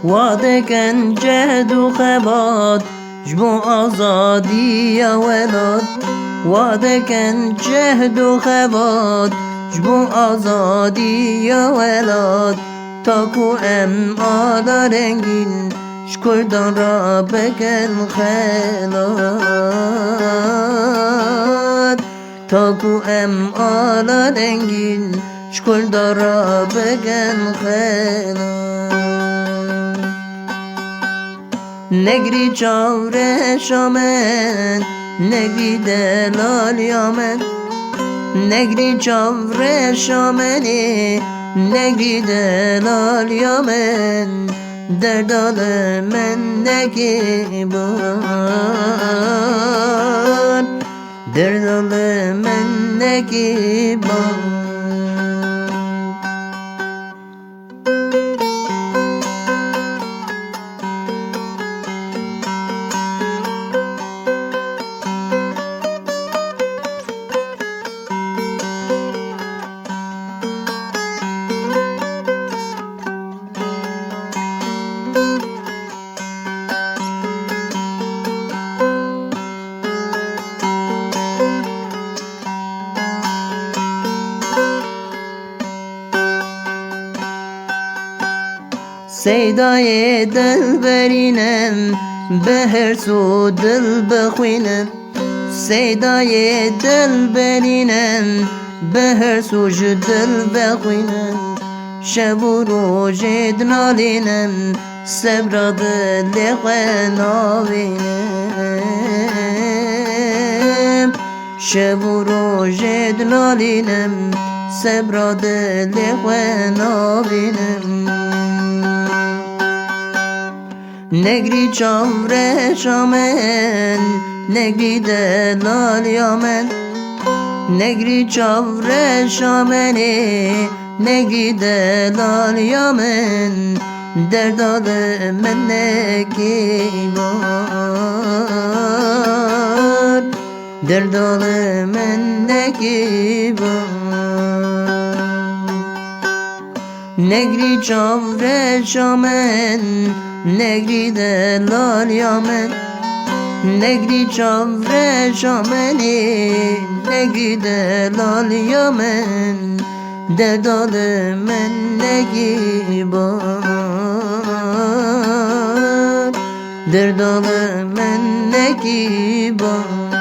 وادکن جهد و خبات جبو آزادی یا ولاد وادکن جهد و خبات جبو آزادی یا ولاد تاکو ام آلا رنگین شکردان را بکن خیلاد تاکو ام آلا رنگین شکردان را بکن خیلاد نگری چاور شامن نگری دلال یامن نگری چاور شامنی نگری دلال یامن دردال من نگی بار دردال من نگی بار سیدای دل برینم به هر سو دل بخوینم سیدای دل برینم به هر سو دل بخوینم شب و روز نالینم صبر دل ناوینم شب و روز نالینم صبر دل ناوینم نگری چاور شامن نگری دلال یامن نگری چاور شامنی نگری دلال یامن دردال من نگی بار دردال من نگی بار نگری چاور شامن نگری دلال یامن نگری چاور شامنی نگری دلال یامن دردال من نگی بار دردال من نگی بار